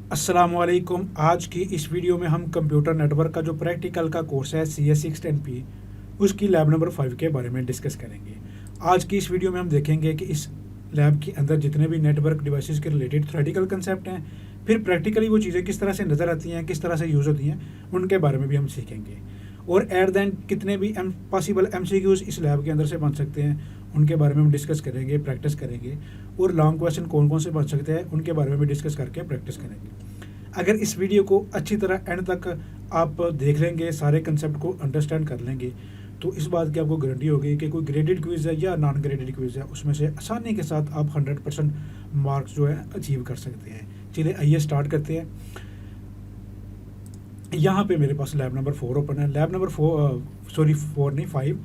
अस्सलामुअलैकुम। आज की इस वीडियो में हम कंप्यूटर नेटवर्क का जो प्रैक्टिकल का कोर्स है CS610P उसकी लैब नंबर 5 के बारे में डिस्कस करेंगे। आज की इस वीडियो में हम देखेंगे कि इस लैब के अंदर जितने भी नेटवर्क डिवाइसेस के रिलेटेड थ्योरेटिकल कंसेप्ट हैं, फिर प्रैक्टिकली वो चीज़ें किस तरह से नज़र आती हैं, किस तरह से यूज़ होती हैं, उनके बारे में भी हम सीखेंगे। और एट द एंड कितने भी पॉसिबल MCQs इस लैब के अंदर से बन सकते हैं, उनके बारे में हम डिस्कस करेंगे, प्रैक्टिस करेंगे। और लॉन्ग क्वेश्चन कौन कौन से बन सकते हैं, उनके बारे में भी डिस्कस करके प्रैक्टिस करेंगे। अगर इस वीडियो को अच्छी तरह एंड तक आप देख लेंगे, सारे कंसेप्ट को अंडरस्टैंड कर लेंगे, तो इस बात की आपको गारंटी होगी कि कोई ग्रेडेड क्विज़ है या नॉन ग्रेडेड क्विज़ है, उसमें से आसानी के साथ आप 100% मार्क्स जो है अचीव कर सकते हैं। चलिए आइए स्टार्ट करते हैं। यहाँ पे मेरे पास लैब नंबर 4 ओपन है। लैब नंबर 4 नहीं 5।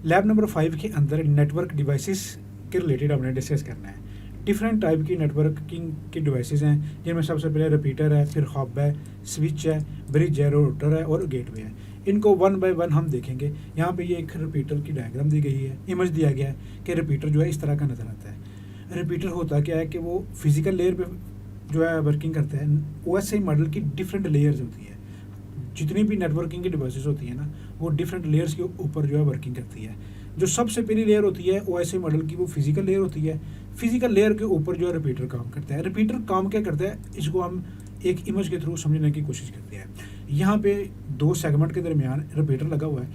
लैब नंबर 5 के अंदर नेटवर्क डिवाइसेस के रिलेटेड हमने डिस्कस करना है। डिफरेंट टाइप की नेटवर्किंग की डिवाइसेस हैं, जिनमें सबसे पहले रिपीटर है, फिर हब है, स्विच है, ब्रिज है, राउटर है और गेटवे है। इनको वन बाय वन हम देखेंगे। यहाँ पे ये एक रिपीटर की डायग्राम दी गई है, इमेज दिया गया है कि रिपीटर जो है इस तरह का नज़र आता है। रिपीटर होता क्या है कि वो फिजिकल लेयर पे जो है वर्किंग करता है। OSI मॉडल की डिफरेंट लेयर्स होती है। जितनी भी नेटवर्किंग की डिवाइसेस होती है ना, वो डिफरेंट लेयर्स के ऊपर जो है वर्किंग करती है। जो सबसे पहली लेयर होती है OSI मॉडल की, वो फिजिकल लेयर होती है। फिजिकल लेयर के ऊपर जो है रिपीटर काम करता है। रिपीटर काम क्या करता है, इसको हम एक इमेज के थ्रू समझने की कोशिश करते हैं। यहाँ पे दो सेगमेंट के दरमियान रिपीटर लगा हुआ है।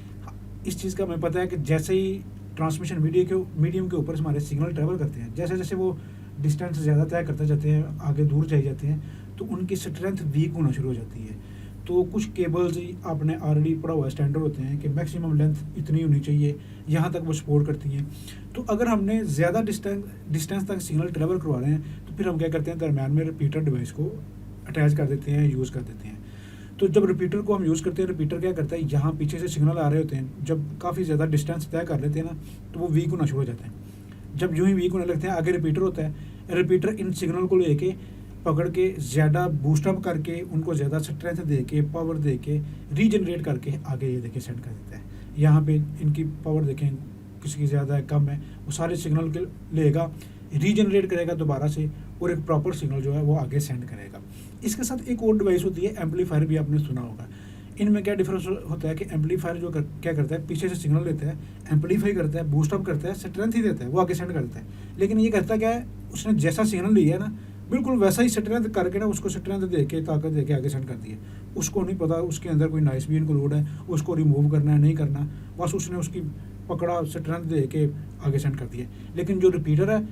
इस चीज़ का हमें पता है कि जैसे ही ट्रांसमिशन मीडियम के ऊपर हमारे सिग्नल ट्रेवल करते हैं, जैसे जैसे वो डिस्टेंस ज़्यादा तय करते जाते हैं, आगे दूर चले जाते हैं, तो उनकी स्ट्रेंथ वीक होना शुरू हो जाती है। तो कुछ केबल्स आपने ऑलरेडी पढ़ा हुआ स्टैंडर्ड होते हैं कि मैक्सिमम लेंथ इतनी होनी चाहिए, यहाँ तक वो सपोर्ट करती हैं। तो अगर हमने ज़्यादा डिस्टेंस तक सिग्नल ट्रेवल करवा रहे हैं, तो फिर हम क्या करते हैं, दरम्यान में रिपीटर डिवाइस को अटैच कर देते हैं, यूज़ कर देते हैं। तो जब रिपीटर को हम यूज़ करते हैं, रिपीटर क्या करता है, यहाँ पीछे से सिग्नल आ रहे होते हैं, जब काफ़ी ज़्यादा डिस्टेंस तय कर लेते हैं ना, तो वो वीक होना शुरू हो जाता है। जब यूँ ही वीक होने लगते हैं, आगे रिपीटर होता है। रिपीटर इन सिग्नल को लेके पकड़ के ज़्यादा बूस्टअप करके, उनको ज़्यादा स्ट्रेंथ दे के, पावर दे के, रीजनरेट करके आगे ये देखे सेंड कर देता है। यहाँ पे इनकी पावर देखें, किसी की ज़्यादा है, कम है, वो सारे सिग्नल के लेगा, रीजनरेट करेगा दोबारा से, और एक प्रॉपर सिग्नल जो है वो आगे सेंड करेगा। इसके साथ एक और डिवाइस होती है एम्पलीफायर, भी आपने सुना होगा। इनमें क्या डिफरेंस होता है कि एम्पलीफायर क्या करता है, पीछे से सिग्नल लेता है, एम्पलीफाई करता है, बूस्टअप करता है, स्ट्रेंथ ही देता है, वो आगे सेंड करता है। लेकिन ये करता क्या है, उसने जैसा सिग्नल लिया है ना, बिल्कुल वैसा ही स्ट्रेंथ करके ना, उसको स्ट्रेंथ दे के, ताकत दे के आगे सेंड कर दिए। उसको नहीं पता उसके अंदर कोई नॉइस भी इंक्लूड है, उसको रिमूव करना है, नहीं करना, बस उसने उसकी पकड़ा, स्ट्रेंथ दे के आगे सेंड कर दिया। लेकिन जो रिपीटर है,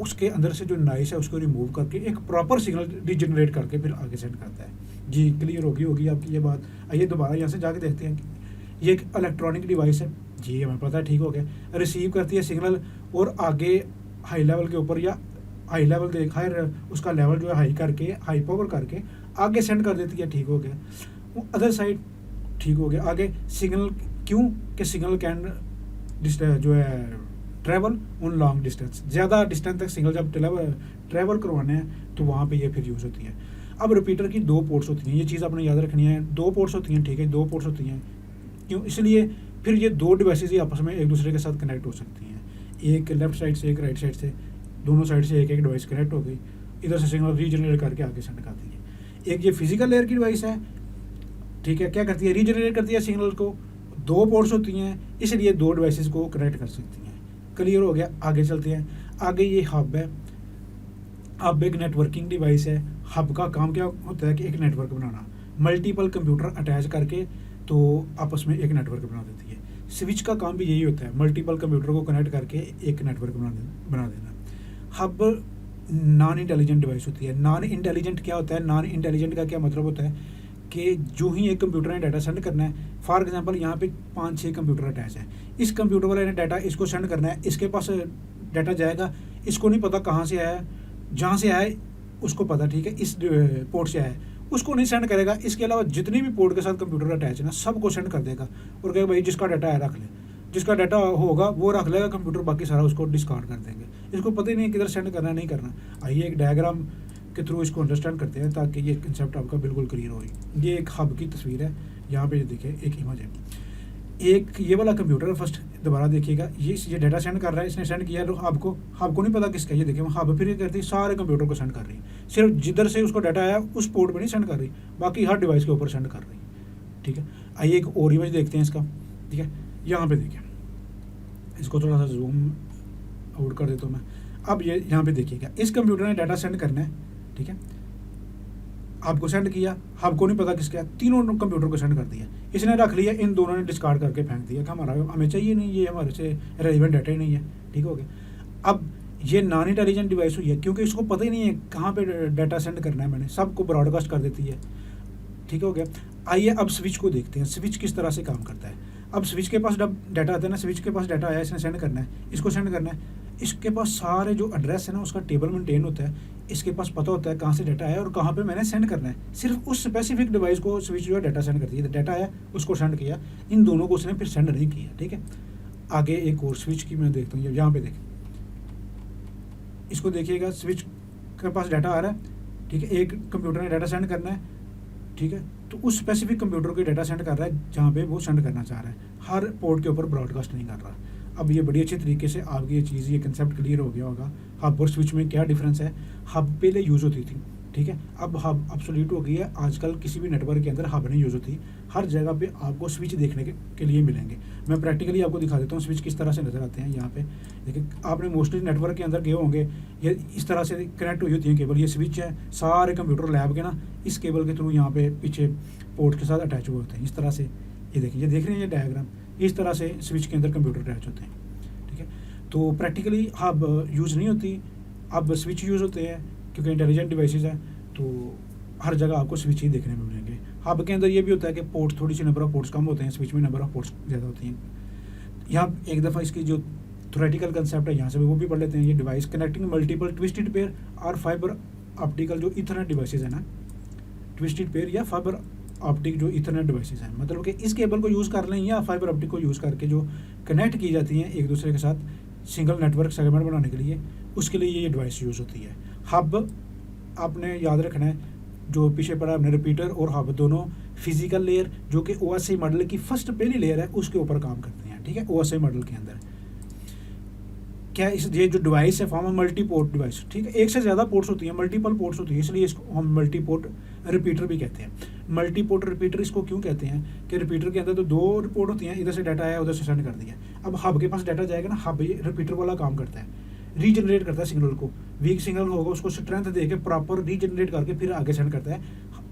उसके अंदर से जो नॉइस है उसको रिमूव करके एक प्रॉपर सिग्नल रीजनरेट करके फिर आगे सेंड करता है। जी क्लियर होगी आपकी ये बात। आइए दोबारा यहाँ से जाके देखते हैं कि ये एक इलेक्ट्रॉनिक डिवाइस है। जी हमें पता है, ठीक हो गया। रिसीव करती है सिग्नल और आगे हाई लेवल के ऊपर, या हाई लेवल देख हायर उसका लेवल जो है हाई करके, हाई पावर करके आगे सेंड कर देती है, ठीक हो गया। वो अदर साइड ठीक हो गया। आगे सिग्नल, क्यों कि सिग्नल कैन जो है ट्रैवल ऑन लॉन्ग डिस्टेंस, ज़्यादा डिस्टेंस तक सिग्नल जब ट्रैवल करवाने हैं, तो वहाँ पे ये फिर यूज़ होती है। अब रिपीटर की दो पोर्ट्स होती हैं, ये चीज़ आपने याद रखनी है। दो पोर्ट्स होती हैं, ठीक है, दो पोर्ट्स होती हैं। क्यों, इसलिए फिर ये दो डिवाइसेस ही आपस में एक दूसरे के साथ कनेक्ट हो सकती हैं। एक लेफ्ट साइड से, एक राइट साइड से, दोनों साइड से एक एक डिवाइस कनेक्ट हो गई, इधर से सिग्नल रीजनरेट करके आगे सेंड करती है। एक ये फिजिकल लेयर की डिवाइस है, ठीक है, क्या करती है, रीजनरेट करती है सिग्नल को। दो पोर्ट्स होती हैं, इसलिए दो डिवाइसेस को कनेक्ट कर सकती हैं। क्लियर हो गया। आगे चलते हैं। आगे ये हब है। हब एक नेटवर्किंग डिवाइस है। हब का काम क्या होता है कि एक नेटवर्क बनाना, मल्टीपल कंप्यूटर अटैच करके तो आपस में एक नेटवर्क बना देती है। स्विच का काम भी यही होता है, मल्टीपल कंप्यूटर को कनेक्ट करके एक नेटवर्क बना देना। हब नॉन इंटेलिजेंट डिवाइस होती है। नॉन इंटेलिजेंट क्या होता है, नॉन इंटेलिजेंट का क्या मतलब होता है कि जो ही एक कंप्यूटर ने डाटा सेंड करना है, फॉर एग्जांपल यहाँ पे 5-6 कंप्यूटर अटैच हैं, इस कंप्यूटर वाले ने डाटा इसको सेंड करना है, इसके पास डाटा जाएगा, इसको नहीं पता कहाँ से आया, जहाँ से आया उसको पता, ठीक है, इस पोर्ट से आया, उसको नहीं सेंड करेगा। इसके अलावा जितनी भी पोर्ट के साथ कंप्यूटर अटैच है ना, सबको सेंड कर देगा और कहेगा भाई जिसका डाटा है रख ले, जिसका डाटा होगा वो रख लेगा कंप्यूटर, बाकी सारा उसको डिस्कार्ड कर देंगे। इसको पता ही नहीं किधर सेंड करना है, नहीं करना। आइए एक डायग्राम के थ्रू इसको अंडरस्टैंड करते हैं ताकि ये कंसेप्ट आपका बिल्कुल क्लियर हो। ये एक हब की तस्वीर है, यहाँ पे देखिए एक इमेज है। एक ये वाला कंप्यूटर फर्स्ट दोबारा देखिएगा, ये डाटा सेंड कर रहा है, इसने सेंड किया हब को नहीं पता किसका, ये देखिए हब फिर ये करती है सारे कंप्यूटर को सेंड कर रही है, सिर्फ जिधर से उसको डाटा आया उस पोर्ट पे नहीं सेंड कर रही, बाकी हर डिवाइस के ऊपर सेंड कर रही है। ठीक है, आइए एक और इमेज देखते हैं इसका। ठीक है, यहाँ पे देखिए, इसको थोड़ा सा जूम आउट कर देता हूँ मैं। अब ये यहाँ पे देखिएगा, इस कंप्यूटर ने डाटा सेंड करना है। ठीक है, हब को सेंड किया, हब को नहीं पता किसका, तीनों कंप्यूटर को सेंड कर दिया, इसने रख लिया, इन दोनों ने डिस्कार्ड करके फेंक दिया कि हमारा हमें चाहिए नहीं, ये हमारे से रेलिवेंट डाटा ही नहीं है। ठीक हो गया। अब ये नॉन इंटेलिजेंट डिवाइस हुई है, क्योंकि इसको पता ही नहीं है कहाँ पे डाटा सेंड करना है, मैंने सबको ब्रॉडकास्ट कर देती है। ठीक हो गया। आइए अब स्विच को देखते हैं, स्विच किस तरह से काम करता है। अब स्विच के पास जब डाटा आता है ना, स्विच के पास डाटा आया, इसने सेंड करना है, इसको सेंड करना है, इसके पास सारे जो एड्रेस है ना उसका टेबल मेंटेन होता है, इसके पास पता होता है कहाँ से डाटा आया और कहाँ पे मैंने सेंड करना है। सिर्फ उस स्पेसिफिक डिवाइस को स्विच जो है डाटा सेंड करती है, डाटा आया उसको सेंड किया, इन दोनों को उसने फिर सेंड नहीं किया। ठीक है, आगे एक और स्विच की मैं देखता हूँ, यहाँ पे देखें, इसको देखिएगा, स्विच के पास डाटा आ रहा है। ठीक है, एक कंप्यूटर ने डाटा सेंड करना है। ठीक है, तो उस स्पेसिफिक कंप्यूटर को डाटा सेंड कर रहा है जहाँ पे वो सेंड करना चाह रहा है, हर पोर्ट के ऊपर ब्रॉडकास्ट नहीं कर रहा। अब ये बड़ी अच्छी तरीके से आपकी ये चीज़, ये कंसेप्ट क्लियर हो गया होगा, हब और स्विच में क्या डिफरेंस है। हब पहले यूज़ होती थी, ठीक है, अब हब ऑब्सोल्यूट हो गई है, आजकल किसी भी नेटवर्क के अंदर हब नहीं यूज़ होती, हर जगह पे आपको स्विच देखने के लिए मिलेंगे। मैं प्रैक्टिकली आपको दिखा देता हूँ स्विच किस तरह से नज़र आते हैं। यहाँ पे देखिए, आपने मोस्टली नेटवर्क के अंदर गए होंगे, ये इस तरह से कनेक्ट हुई होती है केबल, ये स्विच है, सारे कंप्यूटर लैब के ना इस केबल के थ्रू यहाँ पे पीछे पोर्ट के साथ अटैच हुए होते हैं इस तरह से। ये देखिए, ये देख रहे हैं ये डायग्राम, इस तरह से स्विच के अंदर कंप्यूटर अटैच होते हैं। ठीक है, तो प्रैक्टिकली हब यूज़ नहीं होती, अब स्विच यूज़ होते हैं, क्योंकि इंटेलिजेंट डिवाइसेस हैं तो हर जगह आपको स्विच ही देखने में मिलेंगे। हब के अंदर ये भी होता है कि पोर्ट, थोड़ी सी नंबर ऑफ पोर्ट्स कम होते हैं, स्विच में नंबर ऑफ पोर्ट्स ज़्यादा होती हैं। यहाँ एक दफ़ा इसकी जो थ्योरेटिकल कंसेप्ट है यहाँ से वो भी पढ़ लेते हैं। ये device connecting multiple twisted pair और फाइबर ऑप्टिकल जो इथरनेट डिवाइसेज है ना, ट्विस्टेड पेयर या फाइबर ऑप्टिक जो इथरनेट डिवाइसेज हैं, मतलब कि इस केबल को यूज़ कर लें या फाइबर ऑप्टिक को यूज़ करके जो कनेक्ट की जाती हैं एक दूसरे के साथ सिंगल नेटवर्क सेगमेंट बनाने के लिए, उसके लिए ये डिवाइस यूज़ होती है। हब आपने याद रखना है, जो पीछे पड़ा हमने, रिपीटर और हब दोनों फिजिकल लेयर जो कि ओएसआई मॉडल की फर्स्ट पहली लेयर है उसके ऊपर काम करते हैं। ठीक है, ओएसआई मॉडल के अंदर क्या ये जो डिवाइस है फॉर्म मल्टी पोर्ट डिवाइस। ठीक है, एक से ज़्यादा पोर्ट्स होती हैं, मल्टीपल पोर्ट्स होती है, इसलिए इसको हम मल्टी पोर्ट रिपीटर भी कहते हैं। मल्टी पोर्ट रिपीटर इसको क्यों कहते हैं कि रिपीटर के अंदर तो दो रिपोर्ट होती हैं, इधर से डाटा आया उधर से सेंड कर दिया। अब हब के पास डाटा जाएगा ना, हब ये रिपीटर वाला काम करता है, रीजनरेट करता है सिग्नल को, वीक सिग्नल होगा उसको स्ट्रेंथ दे के प्रॉपर रीजनरेट करके फिर आगे सेंड करता है।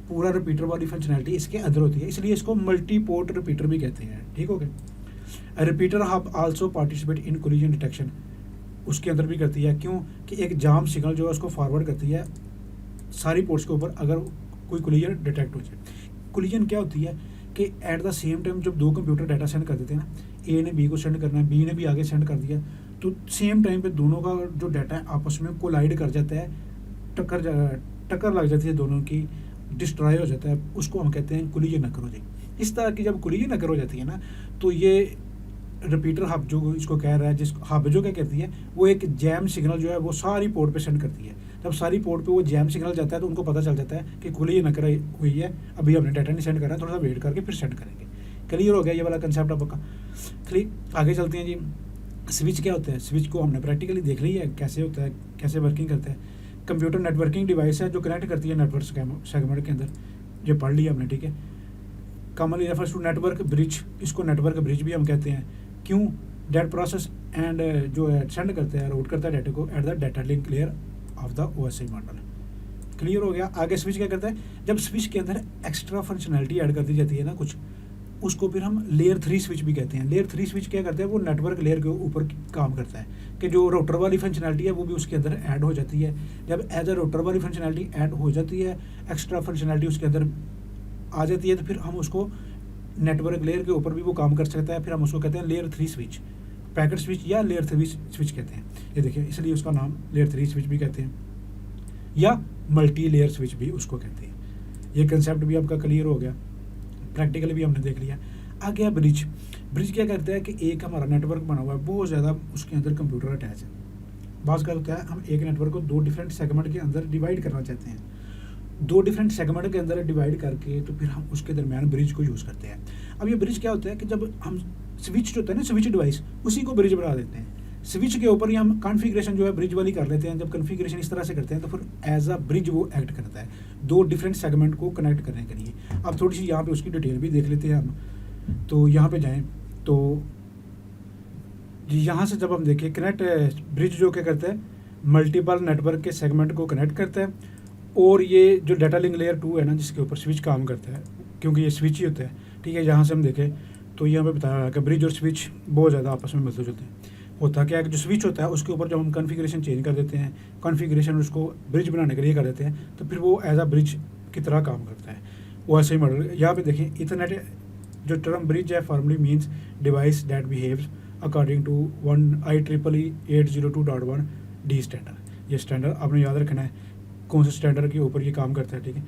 पूरा रिपीटर वाली फंक्शनैलिटी इसके अंदर होती है, इसलिए इसको मल्टी पोर्ट रिपीटर भी कहते हैं। ठीक हो गया। Repeater hub also participate in collision detection, उसके अंदर भी करती है, क्यों कि एक जाम सिग्नल जो है उसको फॉरवर्ड करती है सारी पोर्ट्स के ऊपर अगर कोई कोलिजन डिटेक्ट हो जाए। कोलिजन क्या होती है कि एट द सेम टाइम जब दो कंप्यूटर डाटा सेंड कर देते हैं ना, ए ने बी को सेंड करना है, बी ने भी आगे सेंड कर दिया, तो सेम टाइम पे दोनों का जो डाटा है आपस में कोलाइड कर जाता है, टक्कर लग जाती है दोनों की, डिस्ट्रॉय हो जाता है, उसको हम कहते हैं कोलिजन अकर हो जाए। इस तरह की जब कोलिजन अकर हो जाती है ना, तो ये रिपीटर हब जो इसको कह रहा है, जिस हब जो क्या कहती है, वो एक जैम सिग्नल जो है वो सारी पोर्ट पे सेंड करती है। जब सारी पोर्ट पे वो जैम सिग्नल जाता है तो उनको पता चल जाता है कि कोलिजन अकर हुई है, अभी हमने डाटा नहीं सेंड करना है, थोड़ा सा वेट करके फिर सेंड करेंगे। क्लियर हो गया ये वाला कंसेप्ट आपका। क्लियर, आगे चलते हैं जी। स्विच क्या होता है, स्विच को हमने प्रैक्टिकली देख ली है कैसे होता है, कैसे वर्किंग करता है। कंप्यूटर नेटवर्किंग डिवाइस है जो कनेक्ट करती है नेटवर्क सेगमेंट के अंदर, ये पढ़ लिया हमने। ठीक है, commonly refers to network bridge, इसको नेटवर्क ब्रिज भी हम कहते हैं। क्यों, डेट प्रोसेस एंड जो है सेंड करता है, रूट करता है डाटा को at the data link layer of the OSI model. Clear हो गया। आगे स्विच क्या करता है, जब स्विच के अंदर एक्स्ट्रा फंक्शनैलिटी ऐड कर दी जाती है ना कुछ, उसको फिर हम लेयर 3 स्विच भी कहते हैं। लेयर 3 स्विच क्या करता है, वो नेटवर्क लेयर के ऊपर काम करता है कि जो राउटर वाली फंक्शनैलिटी है वो भी उसके अंदर ऐड हो जाती है। जब एज अ राउटर वाली फंक्शनैलिटी ऐड हो जाती है, एक्स्ट्रा फंक्शनैलिटी उसके अंदर आ जाती है, तो फिर हम उसको नेटवर्क लेयर के ऊपर भी वो काम कर सकता है, फिर हम उसको कहते हैं लेयर 3 स्विच, पैकेट स्विच या लेयर 3 स्विच कहते हैं। ये देखिए, इसलिए उसका नाम लेयर 3 स्विच भी कहते हैं या मल्टी लेयर स्विच भी उसको कहते हैं। ये कंसेप्ट भी आपका क्लियर हो गया, प्रैक्टिकली भी हमने देख लिया। आ गया ब्रिज। ब्रिज क्या करता है कि एक हमारा नेटवर्क बना हुआ है, बहुत ज़्यादा उसके अंदर कंप्यूटर अटैच है। बात का होता है हम एक नेटवर्क को 2 डिफरेंट सेगमेंट के अंदर डिवाइड करना चाहते हैं, 2 डिफरेंट सेगमेंट के अंदर डिवाइड करके तो फिर हम उसके दरमियान ब्रिज को यूज़ करते हैं। अब ये ब्रिज क्या होता है कि जब हम स्विच जो होता है ना, स्विच डिवाइस, उसी को ब्रिज बना देते हैं। स्विच के ऊपर ही हम कॉन्फ़िगरेशन जो है ब्रिज वाली कर लेते हैं। जब कॉन्फ़िगरेशन इस तरह से करते हैं तो फिर एज अ ब्रिज वो एक्ट करता है, दो डिफरेंट सेगमेंट को कनेक्ट करने के लिए। अब थोड़ी सी यहाँ पे उसकी डिटेल भी देख लेते हैं हम। तो यहाँ पे जाएं तो यहाँ से जब हम देखें कनेक्ट ब्रिज जो क्या करता है, मल्टीपल नेटवर्क के सेगमेंट को कनेक्ट करता है। और ये जो डाटा लिंक लेयर 2 है ना, जिसके ऊपर स्विच काम करता है, क्योंकि ये स्विच ही होता है, ठीक है। यहाँ से हम देखें तो यहाँ पे बताया कि ब्रिज और स्विच बहुत ज़्यादा आपस में मिलते जुलते हैं। होता क्या है कि जो स्विच होता है उसके ऊपर जब हम कॉन्फ़िगरेशन चेंज कर देते हैं, कॉन्फ़िगरेशन उसको ब्रिज बनाने के लिए कर देते हैं, तो फिर वो एज अ ब्रिज की तरह काम करता है। वो ऐसे ही मॉडल यहाँ पे देखें, इथरनेट जो टर्म ब्रिज है formally means device that behaves according to 1IEEE 802.1 D standard. ये स्टैंडर्ड आपने याद रखना है, कौन से स्टैंडर्ड के ऊपर ये काम करता है, ठीक है।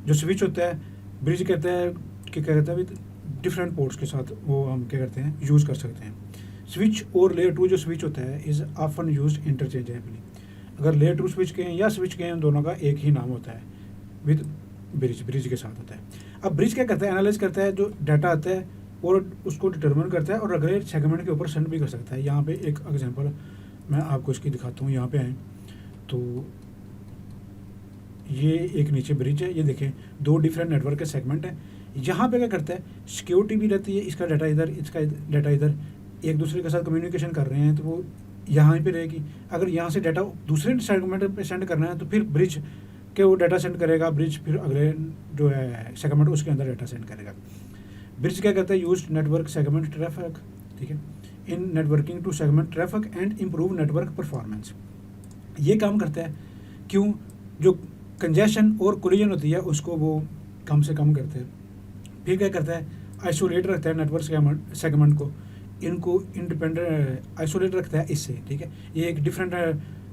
जो स्विच होता है, ब्रिज कहता है कि क्या कहता है विद डिफरेंट पोर्ट्स के साथ वो हम क्या करते हैं, यूज़ कर सकते हैं। स्विच और लेयर 2 जो स्विच होता है इज़ ऑफन यूज्ड इंटरचेंजेबली। अगर लेयर 2 स्विच के हैं या स्विच के हैं, दोनों का एक ही नाम होता है, विद ब्रिज के साथ होता है। अब ब्रिज क्या करता है, एनालाइज करता है जो डाटा आता है और उसको डिटरमिन करता है और अगले सेगमेंट के ऊपर सेंड भी कर सकता है। यहाँ पे एक एग्जांपल मैं आपको इसकी दिखाता हूँ। यहाँ पे आए तो ये एक नीचे ब्रिज है, ये देखें दो डिफरेंट नेटवर्क के सेगमेंट है। यहाँ पे क्या करता है, सिक्योरिटी भी रहती है, इसका डाटा इधर, इसका डाटा इधर, एक दूसरे के साथ कम्युनिकेशन कर रहे हैं तो वो यहाँ पे रहेगी। अगर यहाँ से डाटा दूसरे सेगमेंट पे सेंड करना है तो फिर ब्रिज के वो डाटा सेंड करेगा, ब्रिज फिर अगले जो है सेगमेंट उसके अंदर डाटा सेंड करेगा। ब्रिज क्या करता है, यूज नेटवर्क सेगमेंट ट्रैफिक, ठीक है, in networking to segment traffic and improve network performance. ये काम करता है, क्यों, जो कंजेशन और कोलिजन होती है उसको वो कम से कम करते हैं। फिर क्या करता है, आइसोलेट रखता है नेटवर्क सेगमेंट को, इनको इंडिपेंडेंट आइसोलेट रखता है इससे, ठीक है। ये एक डिफरेंट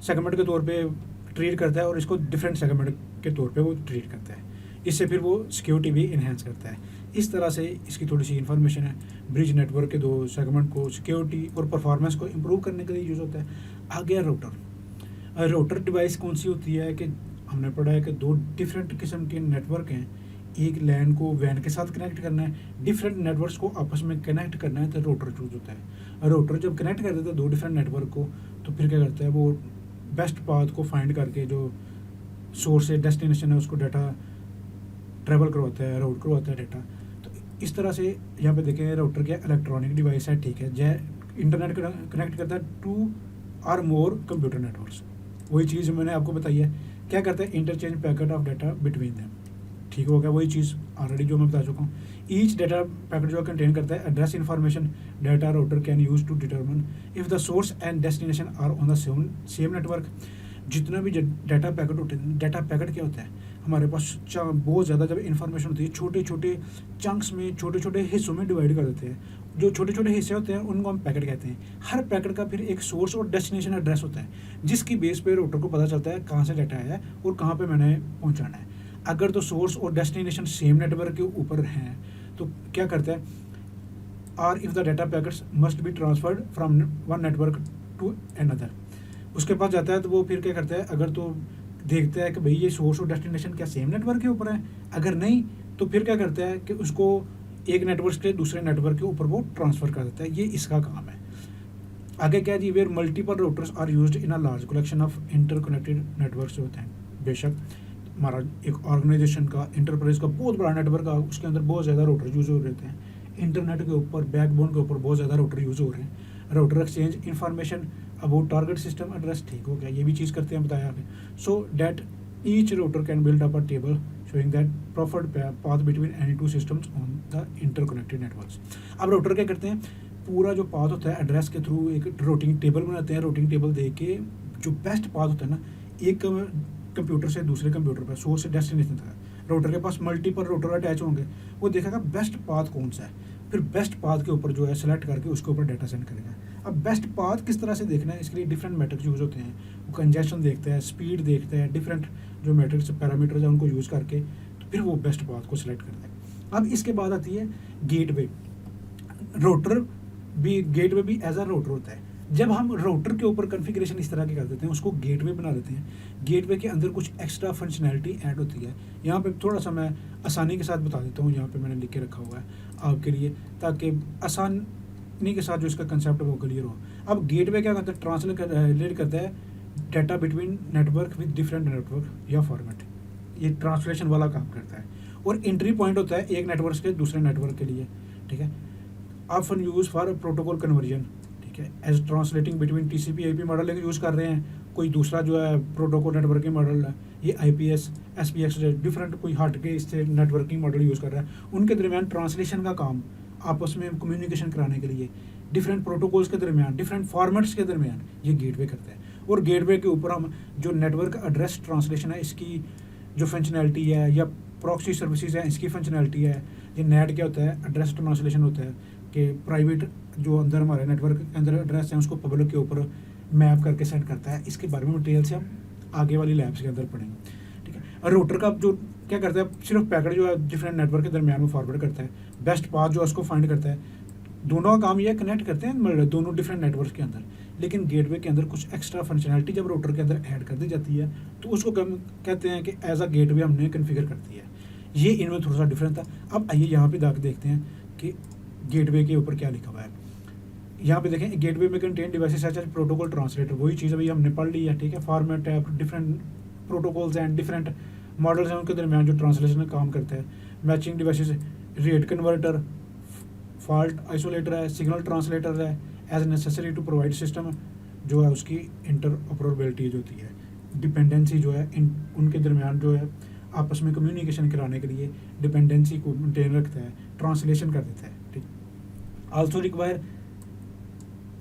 सेगमेंट के तौर पे ट्रीट करता है और इसको डिफरेंट सेगमेंट के तौर पे वो ट्रीट करता है। इससे फिर वो सिक्योरिटी भी इन्हेंस करता है। इस तरह से इसकी थोड़ी सी इन्फॉर्मेशन है। ब्रिज नेटवर्क के दो सेगमेंट को सिक्योरिटी और परफॉर्मेंस को इम्प्रूव करने के लिए यूज़ होता है। आ गया राउटर। राउटर डिवाइस कौन सी होती है कि हमने पढ़ा है कि दो डिफरेंट किस्म के नेटवर्क हैं, एक लैन को वैन के साथ कनेक्ट करना है, डिफरेंट नेटवर्क्स को आपस में कनेक्ट करना है, तो राउटर चूज होता है। राउटर जब कनेक्ट कर देता है दो डिफरेंट नेटवर्क को, तो फिर क्या करता है, वो बेस्ट पाथ को फाइंड करके जो सोर्स है, डेस्टिनेशन है, उसको डाटा ट्रैवल करवाता है, राउट करवाता है डाटा। तो इस तरह से यहाँ पे देखें राउटर क्या इलेक्ट्रॉनिक डिवाइस है, ठीक है, जय इंटरनेट कनेक्ट करता है टू और मोर कंप्यूटर नेटवर्क्स। वही चीज़ मैंने आपको बताई है। क्या करता है, interchange packet of data between them, ठीक हो गया, वही चीज़ ऑलरेडी जो मैं बता चुका हूँ। ईच डाटा पैकेट जो कंटेन करता है address information data router can use to determine if the source and destination are on the same network. जितना भी डाटा पैकेट होते हैं, डाटा पैकेट क्या होता है, हमारे पास बहुत ज़्यादा जब इन्फॉर्मेशन होती है छोटे छोटे चंक्स में, छोटे छोटे हिस्सों में डिवाइड कर देते हैं। जो छोटे छोटे हिस्से होते हैं उनको हम पैकेट कहते हैं। हर पैकेट का फिर एक सोर्स और डेस्टिनेशन एड्रेस होता है, जिसकी बेस पे राउटर को पता चलता है कहाँ से डाटा आया है और कहाँ पे मैंने पहुँचाना है। अगर तो सोर्स और डेस्टिनेशन सेम नेटवर्क के ऊपर हैं तो क्या करता है, और if the data packets must be transferred from one network to another, उसके पास जाता है तो वो फिर क्या करता है, अगर तो देखता है कि भाई ये सोर्स और डेस्टिनेशन क्या सेम नेटवर्क के ऊपर है, अगर नहीं तो फिर क्या करता है कि उसको एक नेटवर्क से दूसरे नेटवर्क के ऊपर वो ट्रांसफ़र कर देता है। ये इसका काम है। आगे क्या जी, where multiple routers are used in a large collection of interconnected networks होते हैं। बेशक हमारा एक ऑर्गेनाइजेशन का, इंटरप्राइज का बहुत बड़ा नेटवर्क है, उसके अंदर बहुत ज़्यादा राउटर यूज़ हो रहे हैं। इंटरनेट के ऊपर, बैकबोन के ऊपर बहुत ज़्यादा राउटर यूज़ हो रहे हैं। Router exchange information about target system address, ठीक हो गया, ये भी चीज़ करते हैं, बताया आगे। So that each router can build up a table showing that preferred path between any two systems on the interconnected networks। अब राउटर क्या करते हैं, पूरा जो पाथ होता है एड्रेस के थ्रू एक रूटिंग टेबल बनाते हैं। रूटिंग टेबल दे के जो बेस्ट पाथ होता है ना, एक कंप्यूटर से दूसरे कंप्यूटर पर, सोर्स से डेस्टिनेशन तक, राउटर के पास मल्टीपल राउटर अटैच होंगे, वो देखेगा बेस्ट पाथ कौन सा है, फिर बेस्ट पाथ के ऊपर जो है सेलेक्ट करके उसके ऊपर डाटा सेंड करेगा। अब बेस्ट पाथ किस तरह से देखना है, इसके लिए डिफरेंट मेट्रिक्स यूज़ होते हैं। वो कंजेशन देखता है, स्पीड देखता है, डिफरेंट जो मेट्रिक्स पैरामीटर्स हैं उनको यूज़ करके तो फिर वो बेस्ट पाथ को सिलेक्ट करता है। अब इसके बाद आती है गेटवे। राउटर भी, गेटवे भी एज अ राउटर होता है। जब हम राउटर के ऊपर कॉन्फ़िगरेशन इस तरह की कर देते हैं, उसको गेटवे बना देते हैं। गेटवे के अंदर कुछ एक्स्ट्रा फंक्शनैलिटी ऐड होती है। यहाँ पे थोड़ा सा मैं आसानी के साथ बता देता हूँ, यहाँ पे मैंने लिख के रखा हुआ है आपके लिए, ताकि आसान इन्हीं के साथ जो इसका कंसेप्ट है वो क्लियर हो। अब गेटवे क्या करता है, ट्रांसलेट करता है data between network with different network या फॉर्मेट, ये ट्रांसलेशन वाला काम करता है। और एंट्री पॉइंट होता है एक नेटवर्क से दूसरे नेटवर्क के लिए, ठीक है। Often used for protocol conversion, ठीक है, as translating between TCP IP model लेके यूज़ कर रहे हैं, कोई दूसरा जो है प्रोटोकॉल नेटवर्किंग मॉडल है, ये आईपीएस एसपीएक्स डिफरेंट कोई हट के इससे नेटवर्किंग मॉडल यूज़ कर रहा है, उनके दरमियान ट्रांसलेशन का काम आपस में कम्युनिकेशन कराने के लिए डिफरेंट प्रोटोकॉल्स के दरमियान, डिफरेंट फॉर्मेट्स के दरमियान ये गेटवे करता है। और गेटवे के ऊपर हम जो नेटवर्क एड्रेस ट्रांसलेशन है इसकी जो फंक्शनैलिटी है, या प्रॉक्सी सर्विसेज है इसकी फंक्शनैलिटी है। ये नेट क्या होता है, एड्रेस ट्रांसलेशन होता है कि प्राइवेट जो अंदर हमारे नेटवर्क के अंदर एड्रेस है उसको पब्लिक के ऊपर मैप करके सेंड करता है। इसके बारे में मटेरियल से हम आगे वाली लैब्स के अंदर पढ़ेंगे, ठीक है। और रूटर का जो क्या करता है, सिर्फ पैकेट जो है डिफरेंट नेटवर्क के दरमियान में फॉरवर्ड करता है, बेस्ट पाथ जो है उसको फाइंड करता है। दोनों का काम ये कनेक्ट करते हैं मतलब दोनों डिफरेंट नेटवर्क के अंदर। लेकिन गेटवे के अंदर कुछ एक्स्ट्रा फंक्शनैलिटी जब रूटर के अंदर ऐड कर दी जाती है तो उसको कहते हैं कि एज अ गेटवे हमने कन्फिगर कर दिया है। ये इनमें थोड़ा सा डिफरेंट था। अब आइए यहाँ पे जाकर देखते हैं कि गेटवे के ऊपर क्या लिखा हुआ है। यहाँ पे देखें, गेटवे में contain devices such as protocol translator, वही चीज़ अभी हमने पढ़ ली है, ठीक है। फॉर्मेट है, different protocols and different models हैं, उनके दरमियान जो ट्रांसलेशन का काम करता है। Matching devices, rate converter, fault isolator है, सिग्नल ट्रांसलेटर है, as necessary to provide system जो है उसकी इंटरऑपरेबिलिटी जो होती है, डिपेंडेंसी जो है उनके दरमियान जो है आपस में कम्युनिकेशन कराने के लिए डिपेंडेंसी को मेंटेन रखता है, ट्रांसलेशन कर देता है, ठीक। Also require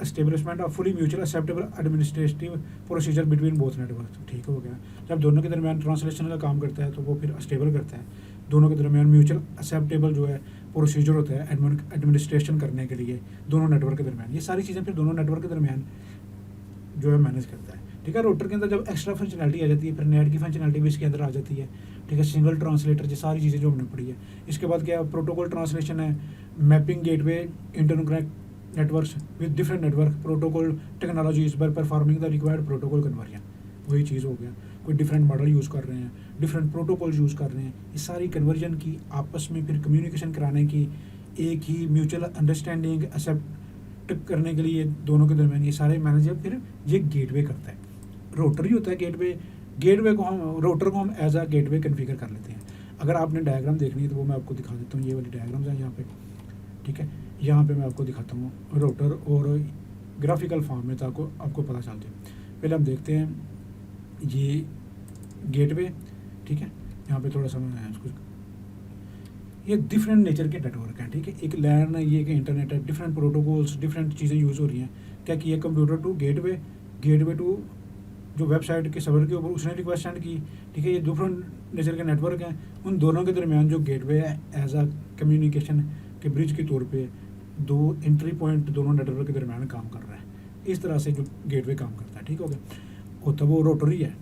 establishment of fully mutual acceptable administrative procedure between both network, ठीक हो गया। जब दोनों के दरमियान ट्रांसलेशन का काम करता है तो वो फिर स्टेबल करता है, दोनों के दरमियान म्यूचुअल एक्सेप्टेबल जो है प्रोसीजर होता है एडमिनिस्ट्रेशन करने के लिए दोनों नेटवर्क के दरमियान। ये सारी चीज़ें फिर दोनों नेटवर्क के दरमियान जो है मैनेज करता है, ठीक है। रूटर के अंदर जब एक्स्ट्रा फंक्शनैलिटी आ जाती है, फिर नेट की फंक्शनैलिटी भी इसके अंदर आ जाती है, ठीक है। सिंगल ट्रांसलेटर, ये सारी चीज़ें जो हमने पढ़ी है। इसके बाद क्या प्रोटोकॉल ट्रांसलेशन है, mapping gateway interconnect networks with different network protocol technologies by performing the required protocol conversion, वही चीज़ हो गया। कोई डिफरेंट मॉडल यूज़ कर रहे हैं, डिफरेंट प्रोटोकॉल यूज़ कर रहे हैं, ये सारी कन्वर्जन की आपस में फिर कम्युनिकेशन कराने की, एक ही म्यूचुअल अंडरस्टैंडिंग एक्सेप्ट करने के लिए दोनों के दरमियान ये सारे मैनेजर फिर ये गेटवे करता है। रोटर ही होता है गेटवे। गेटवे को हम रोटर को हम एज अ गेटवे कन्फिगर कर लेते हैं। अगर आपने डायग्राम देखनी है तो वो मैं आपको दिखा देता हूँ, ये वाली डायग्राम्स हैं यहाँ पे, ठीक है। यहाँ पे मैं आपको दिखाता हूँ रोटर और ग्राफिकल फॉर्म में, ताकि आपको पता चल जाए। पहले हम देखते हैं ये गेटवे, ठीक है। यहाँ पे थोड़ा सा मैं इसको, ये डिफरेंट नेचर के नेटवर्क हैं, ठीक है। एक लैन है, ये कि इंटरनेट है, डिफरेंट प्रोटोकॉल्स, डिफरेंट चीज़ें यूज़ हो रही हैं। क्या किया, computer to gateway, gateway to जो वेबसाइट के सर्वर के ऊपर उसने रिक्वेस्ट सेंड की, ठीक है। ये डिफरेंट नेचर के नेटवर्क हैं, उन दोनों के दरमियान जो गेटवे है एज अ कम्युनिकेशन के ब्रिज के तौर पे दो एंट्री पॉइंट दोनों नेटवर्क के दरमियान काम कर रहा है। इस तरह से जो गेटवे काम करता है, ठीक हो गया। होता वो रोटर ही है,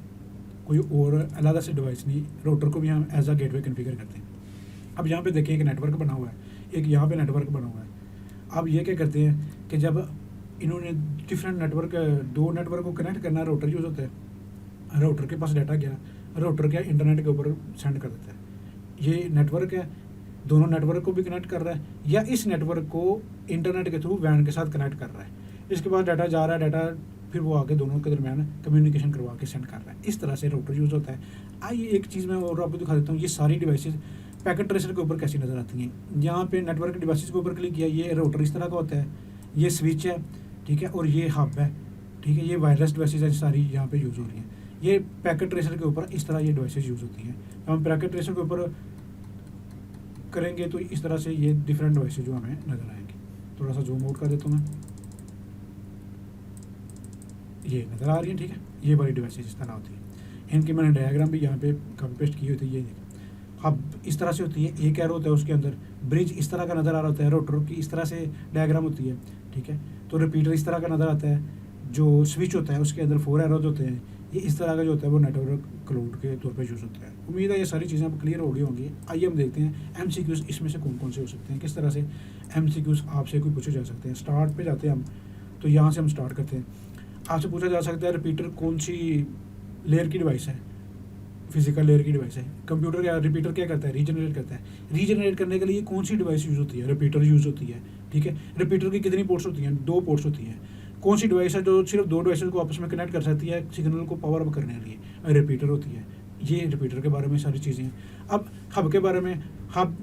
कोई और अलग से डिवाइस नहीं। रोटर को भी हम एज अ गेटवे कन्फिगर करते हैं। अब यहाँ पे देखिए एक नेटवर्क बना हुआ है, एक यहाँ पे नेटवर्क बना हुआ है। अब ये क्या करते हैं कि जब इन्होंने डिफरेंट नेटवर्क, दो नेटवर्क को कनेक्ट करना, रोटर यूज़ होता है। रोटर के पास डाटा गया, रोटर क्या इंटरनेट के ऊपर सेंड कर देता है। ये नेटवर्क है, दोनों नेटवर्क को भी कनेक्ट कर रहा है, या इस नेटवर्क को इंटरनेट के थ्रू वैन के साथ कनेक्ट कर रहा है। इसके बाद डाटा जा रहा है, डाटा फिर वो आगे दोनों के दरमियान कम्युनिकेशन करवा के सेंड कर रहा है। इस तरह से रोटर यूज़ होता है। आइए एक चीज़ मैं और आपको दिखा देता हूँ, ये सारी डिवाइसेज पैकेट ट्रेसर के ऊपर कैसी नज़र आती हैं। यहाँ पे नेटवर्क डिवाइसेस के ऊपर क्लिक किया, ये रोटर इस तरह का होता है, ये स्विच है, ठीक है, और ये हब है, ठीक है। ये वायरलेस डिवाइसेज है, सारी यहाँ पे यूज़ हो रही हैं। ये पैकेट ट्रेसर के ऊपर इस तरह ये डिवाइसेज यूज़ होती हैं। हम पैकेट ट्रेसर के ऊपर करेंगे तो इस तरह से ये डिफरेंट डिवाइसेज जो हमें नज़र आएंगे। थोड़ा सा जूम आउट कर देता हूँ मैं, ये नज़र आ रही है, ठीक है। ये वाली डिवाइसेज इस तरह होती है। इनकी मैंने डायग्राम भी यहाँ पे कॉपी पेस्ट की होती है। ये हब इस तरह से होती है, एक एरो होता है उसके अंदर, ब्रिज इस तरह का नज़र आ रहा होता है, रोटर की इस तरह से डायग्राम होती है, ठीक है। तो रिपीटर इस तरह का नज़र आता है, जो स्विच होता है उसके अंदर 4 एरोज होते हैं। ये इस तरह का जो होता है वो नेटवर्क क्लाउड के तौर पे यूज़ होता है। उम्मीद है ये सारी चीज़ें अब क्लियर हो गई होंगी। आइए हम देखते हैं एमसीक्यूज़ इसमें से कौन कौन से हो सकते हैं, किस तरह से एमसीक्यूज़ आपसे कोई पूछे जा सकते हैं। स्टार्ट पे जाते हैं हम, तो यहाँ से हम स्टार्ट करते हैं। आपसे पूछा जा सकता है रिपीटर कौन सी लेयर की डिवाइस है, फिजिकल लेयर की डिवाइस है। कंप्यूटर क्या, रिपीटर क्या करता है, रीजनरेट करता है। रीजनरेट करने के लिए कौन सी डिवाइस यूज़ होती है, रिपीटर यूज़ होती है, ठीक है। रिपीटर की कितनी पोर्ट्स होती हैं, 2 पोर्ट्स होती हैं। कौन सी डिवाइस है जो सिर्फ 2 डिवाइसेस को आपस में कनेक्ट कर सकती है सिग्नल को पावर अप करने के लिए, रिपीटर होती है। ये रिपीटर के बारे में सारी चीज़ें हैं। अब हब के बारे में, हब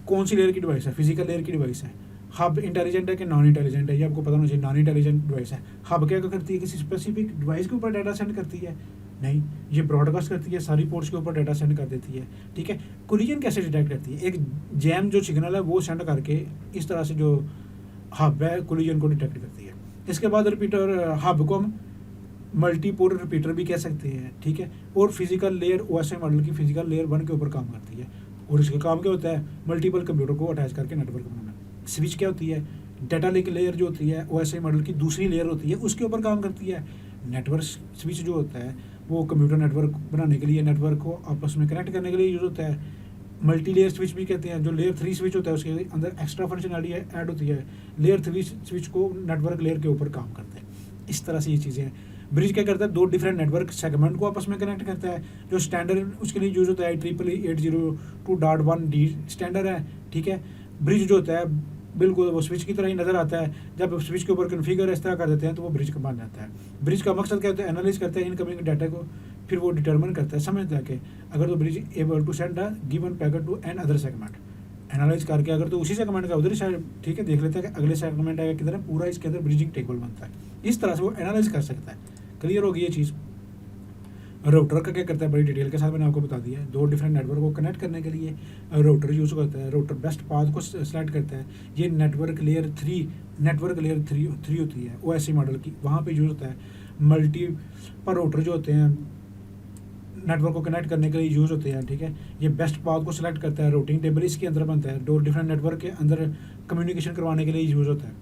कौन सी लेयर की डिवाइस है, फिजिकल लेयर की डिवाइस है। हब इंटेलिजेंट है कि नॉन इंटेलिजेंट है, ये आपको पता होना चाहिए। नॉन इंटेलिजेंट डिवाइस है। हब क्या करती है, किसी स्पेसिफिक डिवाइस के ऊपर डाटा सेंड करती है, नहीं, ये ब्रॉडकास्ट करती है, सारी पोर्ट्स के ऊपर डाटा सेंड कर देती है, ठीक है। कोलिजन कैसे डिटेक्ट करती है, एक जैम जो सिग्नल है वो सेंड करके इस तरह से जो हब है कोलिजन को डिटेक्ट करती है। इसके बाद रिपीटर, हब को हम मल्टीपोल रिपीटर भी कह सकते हैं, ठीक है। और फिजिकल लेयर ओएसआई मॉडल की फिजिकल लेयर 1 के ऊपर काम करती है, और इसका काम क्या होता है, मल्टीपल कंप्यूटर को अटैच करके नेटवर्क बनाना। स्विच क्या होती है, डाटा लिंक लेयर जो होती है ओएसआई मॉडल की दूसरी लेयर होती है, उसके ऊपर काम करती है। नेटवर्क स्विच जो होता है वो कंप्यूटर नेटवर्क बनाने के लिए, नेटवर्क को आपस में कनेक्ट करने के लिए यूज़ होता है। मल्टी लेयर स्विच भी कहते हैं। जो लेयर 3 स्विच होता है उसके अंदर एक्स्ट्रा फंक्शनलिटी ऐड होती है। लेयर 3 स्विच को नेटवर्क लेयर के ऊपर काम करते हैं। इस तरह से ये चीज़ें हैं। ब्रिज क्या करता है, 2 डिफरेंट नेटवर्क सेगमेंट को आपस में कनेक्ट करता है। जो स्टैंडर्ड उसके लिए यूज़ होता है IEEE 802.1d स्टैंडर्ड है, ठीक है। ब्रिज जो होता है बिल्कुल वो स्विच की तरह ही नज़र आता है। जब स्विच के ऊपर कन्फिगर इस तरह कर देते हैं तो वो ब्रिज का बन जाता है। ब्रिज का मकसद क्या होता है, एनालाइज करता है इनकमिंग डाटा को, फिर वो डिटरमिन करता है, समझता है कि अगर तो bridge able to send a given packet to another segment, analyse करके अगर तो उसी सेगमेंट का उधर ही साइड, ठीक है, देख लेता है कि अगले सेगमेंट आएगा किधर है, पूरा इसके अंदर ब्रिजिंग टेबल बनता है। इस तरह से वो एनालाइज कर सकता है। क्लियर होगी ये चीज़। राउटर का क्या करता है, बड़ी डिटेल के साथ मैंने आपको बता दिया है। 2 डिफरेंट नेटवर्क को कनेक्ट करने के लिए राउटर यूज़ करता है। राउटर बेस्ट पाथ को सेलेक्ट करता है। ये नेटवर्क लेयर 3 होती है ओएसआई मॉडल की, वहाँ पे यूज़ होता है। मल्टी पर राउटर जो होते हैं नेटवर्क को कनेक्ट करने के लिए यूज़ होते हैं, ठीक है। ये बेस्ट पाथ को सिलेक्ट करता है। रूटिंग टेबल इसके अंदर बनता है। 2 डिफरेंट नेटवर्क के अंदर कम्युनिकेशन करवाने के लिए यूज़ होता है,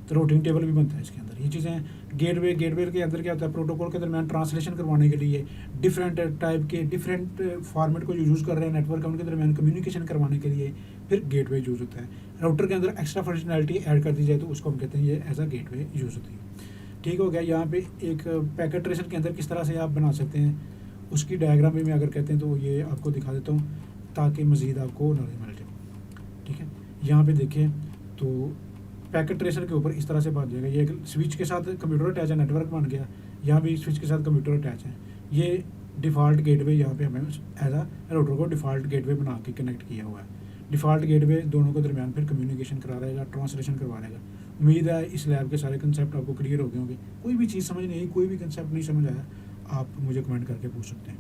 तो रूटिंग टेबल भी बनता है इसके अंदर। ये चीज़ें गेटवे के अंदर क्या होता है, प्रोटोकॉल के दरमियान ट्रांसलेशन करवाने के लिए डिफरेंट टाइप के डिफरेंट फॉर्मेट को जो यूज़ कर रहे हैं नेटवर्क उनके दरमियान कम्युनिकेशन करवाने के लिए फिर गेटवे यूज़ होता है। राउटर के अंदर एक्स्ट्रा फंक्शनैलिटी ऐड कर दी जाए तो उसको हम कहते हैं ये एज अ गेटवे यूज़ होती है। ठीक हो गया। यहाँ पे एक पैकेट ट्रेसर के अंदर किस तरह से आप बना सकते हैं उसकी डायग्राम भी मैं अगर कहते हैं तो ये आपको दिखा देता हूँ ताकि मज़ीद आपको नॉलेज मिल जाए। ठीक है, यहाँ पे देखें तो पैकेट ट्रेसर के ऊपर इस तरह से बन जाएगा। ये एक स्विच के साथ कंप्यूटर अटैच है, नेटवर्क बन गया। यहाँ भी स्विच के साथ कंप्यूटर अटैच है। ये डिफ़ॉल्ट गेटवे यहाँ पे हमें एज आ राउटर को डिफ़ॉल्ट गेटवे बना के कनेक्ट किया हुआ है। डिफ़ॉल्ट गेटवे दोनों के दरमियान फिर कम्युनिकेशन करा रहेगा, ट्रांसलेशन करवा रहेगा। उम्मीद है इस लैब के सारे कंसेप्ट आपको क्लियर हो गए होंगे। कोई भी चीज़ समझ नहीं आई, कोई भी कंसेप्ट नहीं समझ आया, आप मुझे कमेंट करके पूछ सकते हैं।